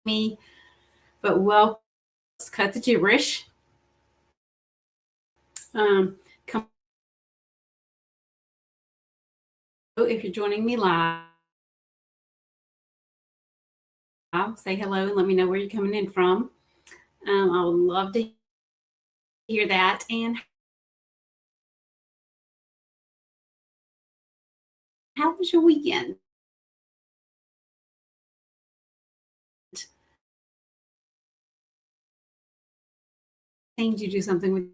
me, but welcome. Let's cut the gibberish. Come if you're joining me live, say hello and let me know where you're coming in from. I would love to hear that. And how was your weekend? Things you do something with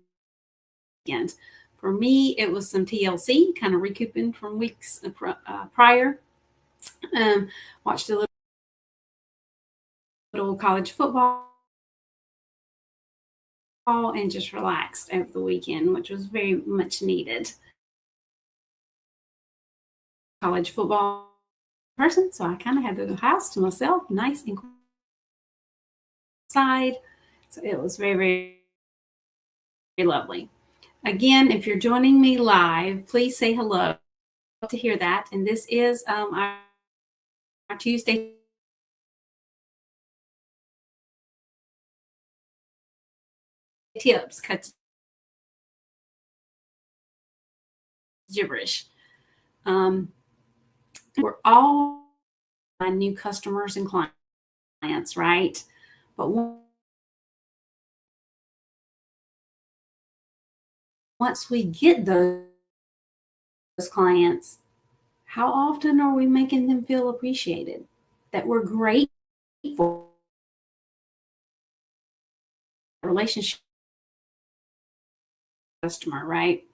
weekend. For me, it was some TLC, kind of recouping from weeks prior. Um, Watched a little college football and just relaxed over the weekend, which was very much needed. College football person, so I kind of had the house to myself, nice and quiet. So it was very, very, very lovely. Again, if you're joining me live, please say hello. Love to hear that. And this is our Tuesday tips, cut gibberish. We're all new customers and clients, right? But once we get those clients, how often are we making them feel appreciated? That we're grateful relationship customer, right?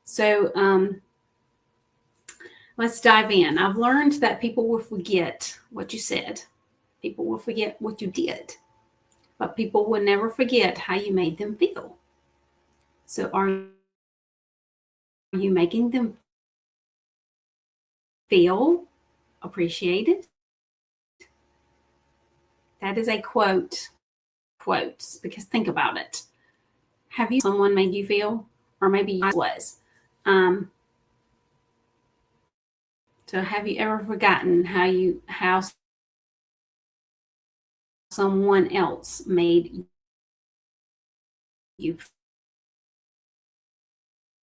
So let's dive in. I've learned that people will forget what you said. People will forget what you did, but people will never forget how you made them feel. So are you making them feel appreciated? That is a quotes, because think about it. Have you someone made you feel, or maybe I was? So have you ever forgotten how someone else made you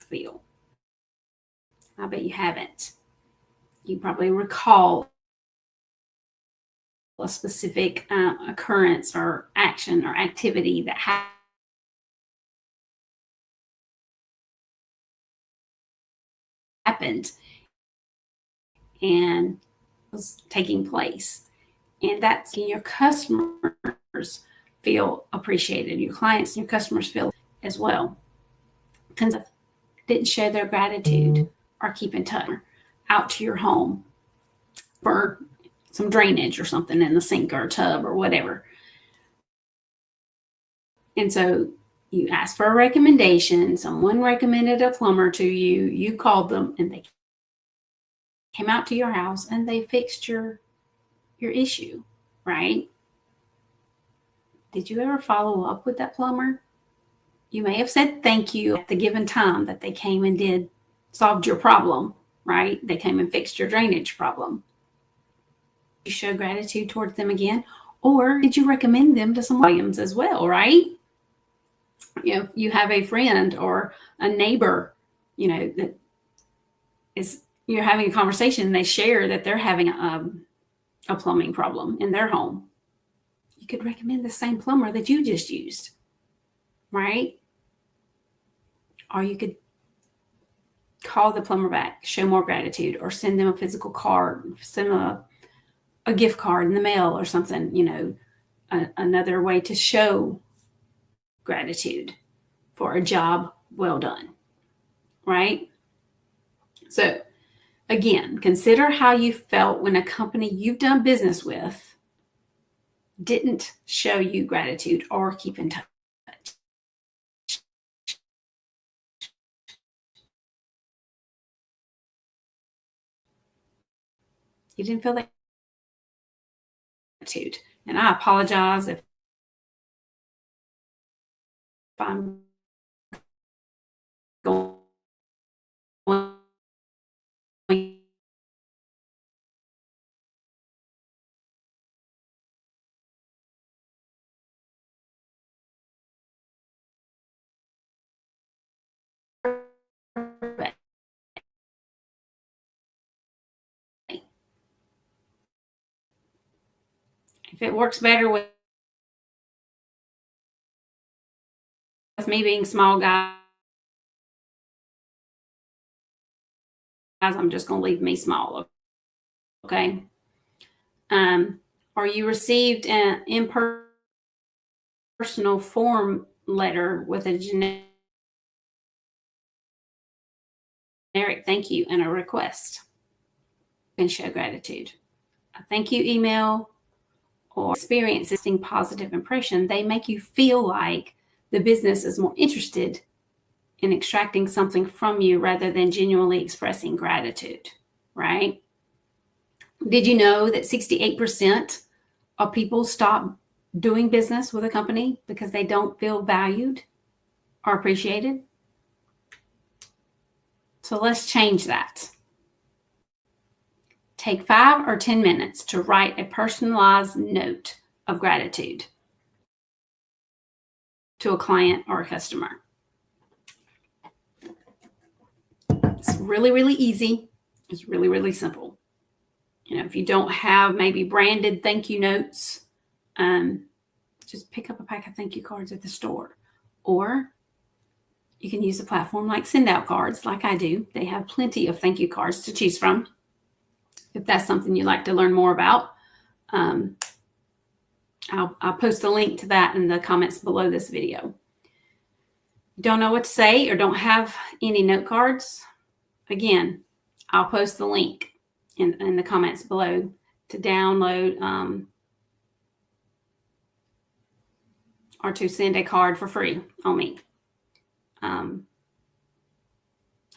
feel? I bet you haven't. You probably recall a specific occurrence or action or activity that happened and was taking place. And that's your customers feel appreciated. Your clients and your customers feel as well. Because didn't show their gratitude or keep in touch out to your home for some drainage or something in the sink or a tub or whatever. And so you asked for a recommendation, someone recommended a plumber to you, you called them and they came out to your house and they fixed your issue, right? Did you ever follow up with that plumber? You may have said thank you at the given time that they came and solved your problem, right? They came and fixed your drainage problem. You show gratitude towards them again, or did you recommend them to some volumes as well, right? If you have a friend or a neighbor, that is, you're having a conversation and they share that they're having a plumbing problem in their home. You could recommend the same plumber that you just used, right? Or you could call the plumber back, show more gratitude, or send them a physical card, send them a gift card in the mail or something, another way to show gratitude for a job well done, right? So again, consider how you felt when a company you've done business with didn't show you gratitude or keep in touch. You didn't feel that gratitude. And I apologize if I'm going If it works better with me being small, guys, I'm just going to leave me small. Okay. Or you received an impersonal form letter with a generic thank you and a request, and show gratitude. A thank you email or experiencing positive impression, they make you feel like the business is more interested in extracting something from you rather than genuinely expressing gratitude, right? Did you know that 68% of people stop doing business with a company because they don't feel valued or appreciated? So let's change that. Take 5 or 10 minutes to write a personalized note of gratitude to a client or a customer. It's really, really easy. It's really, really simple. If you don't have maybe branded thank you notes, just pick up a pack of thank you cards at the store. Or you can use a platform like Send Out Cards, like I do. They have plenty of thank you cards to choose from. If that's something you'd like to learn more about, I'll post a link to that in the comments below this video. Don't know what to say or don't have any note cards? Again, I'll post the link in the comments below to download or to send a card for free on me.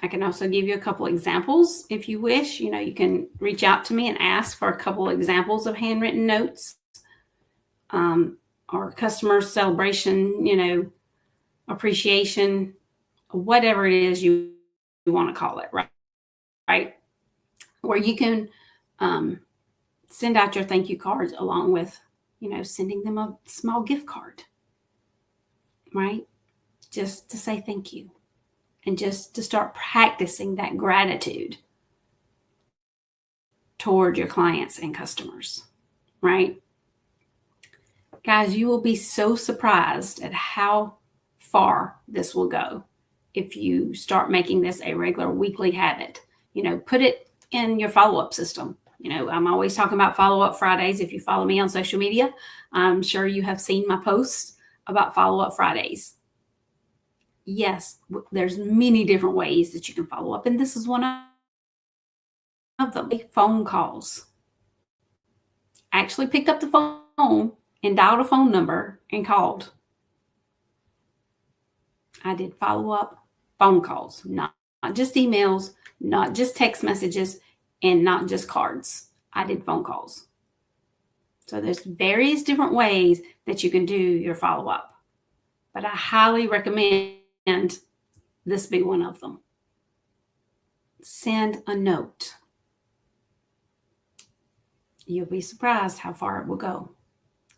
I can also give you a couple examples if you wish. You can reach out to me and ask for a couple examples of handwritten notes or customer celebration, appreciation, whatever it is you want to call it, right? Or you can send out your thank you cards along with, sending them a small gift card, right? Just to say thank you and just to start practicing that gratitude toward your clients and customers, right? Guys, you will be so surprised at how far this will go if you start making this a regular weekly habit. Put it in your follow-up system. I'm always talking about follow-up Fridays. If you follow me on social media, I'm sure you have seen my posts about follow-up Fridays. Yes, there's many different ways that you can follow up, and this is one of them. Phone calls. I actually picked up the phone and dialed a phone number and called. I did follow-up phone calls, not just emails, not just text messages, and not just cards. I did phone calls. So there's various different ways that you can do your follow-up, but I highly recommend this be one of them. Send a note. You'll be surprised how far it will go.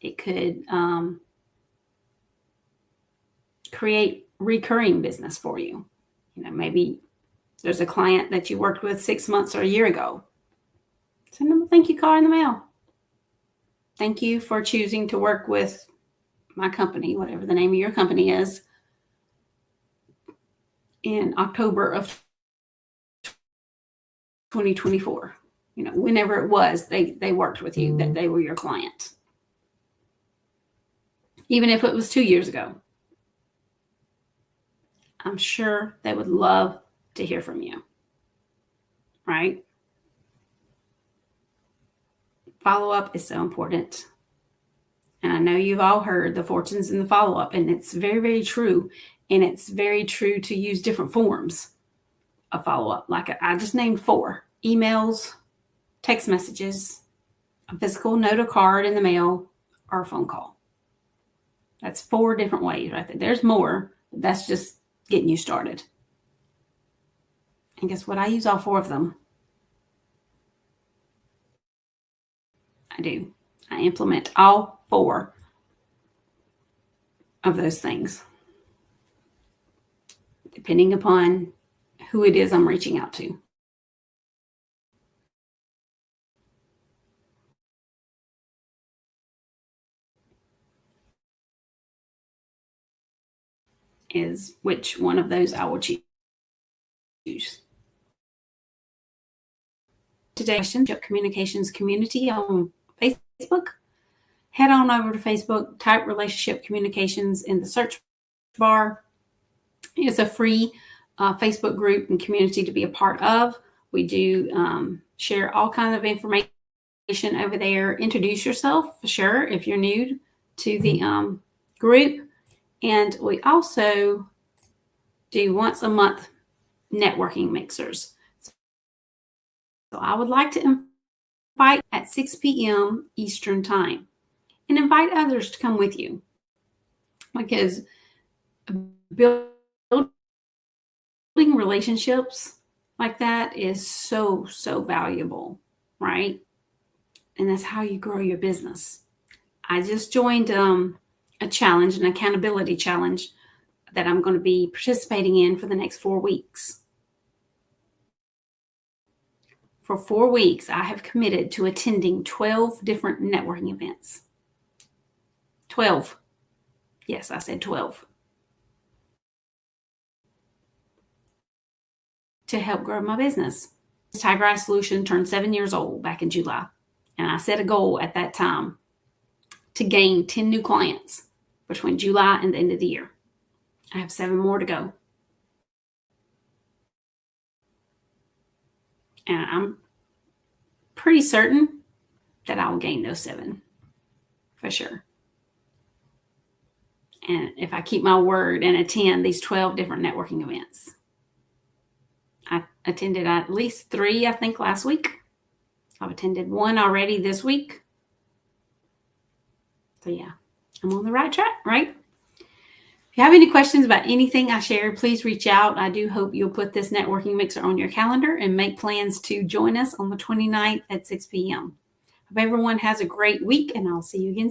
It could create recurring business for you. Maybe there's a client that you worked with 6 months or a year ago. Send them a thank you card in the mail. Thank you for choosing to work with my company, whatever the name of your company is, in October of 2024. Whenever it was, they worked with you, that they were your client. Even if it was 2 years ago. I'm sure they would love to hear from you, right? Follow-up is so important. And I know you've all heard the fortunes in the follow-up, and it's very, very true. And it's very true to use different forms of follow-up. Like I just named 4: emails, text messages, a physical note or card in the mail, or a phone call. That's 4 different ways right there. There's more, but that's just getting you started. And guess what? I use all 4 of them. I do. I implement all 4 of those things, depending upon who it is I'm reaching out to. is which one of those I will choose. Today, communications community on Facebook. Head on over to Facebook, type relationship communications in the search bar. It's a free Facebook group and community to be a part of. We do share all kinds of information over there. Introduce yourself for sure if you're new to the group. And we also do once a month networking mixers. So I would like to invite at 6 p.m. Eastern Time and invite others to come with you, because building relationships like that is so valuable, right? And that's how you grow your business. I just joined a challenge, an accountability challenge that I'm going to be participating in for the next 4 weeks. For 4 weeks, I have committed to attending 12 different networking events. 12. Yes, I said 12. To help grow my business. Tiger Eye Solution turned 7 years old back in July. And I set a goal at that time to gain 10 new clients between July and the end of the year. I have 7 more to go. And I'm pretty certain that I will gain those 7 for sure. And if I keep my word and attend these 12 different networking events. I attended at least 3, I think, last week. I've attended 1 already this week. So yeah, I'm on the right track, right? If you have any questions about anything I shared, please reach out. I do hope you'll put this networking mixer on your calendar and make plans to join us on the 29th at 6 p.m. Hope everyone has a great week, and I'll see you again soon.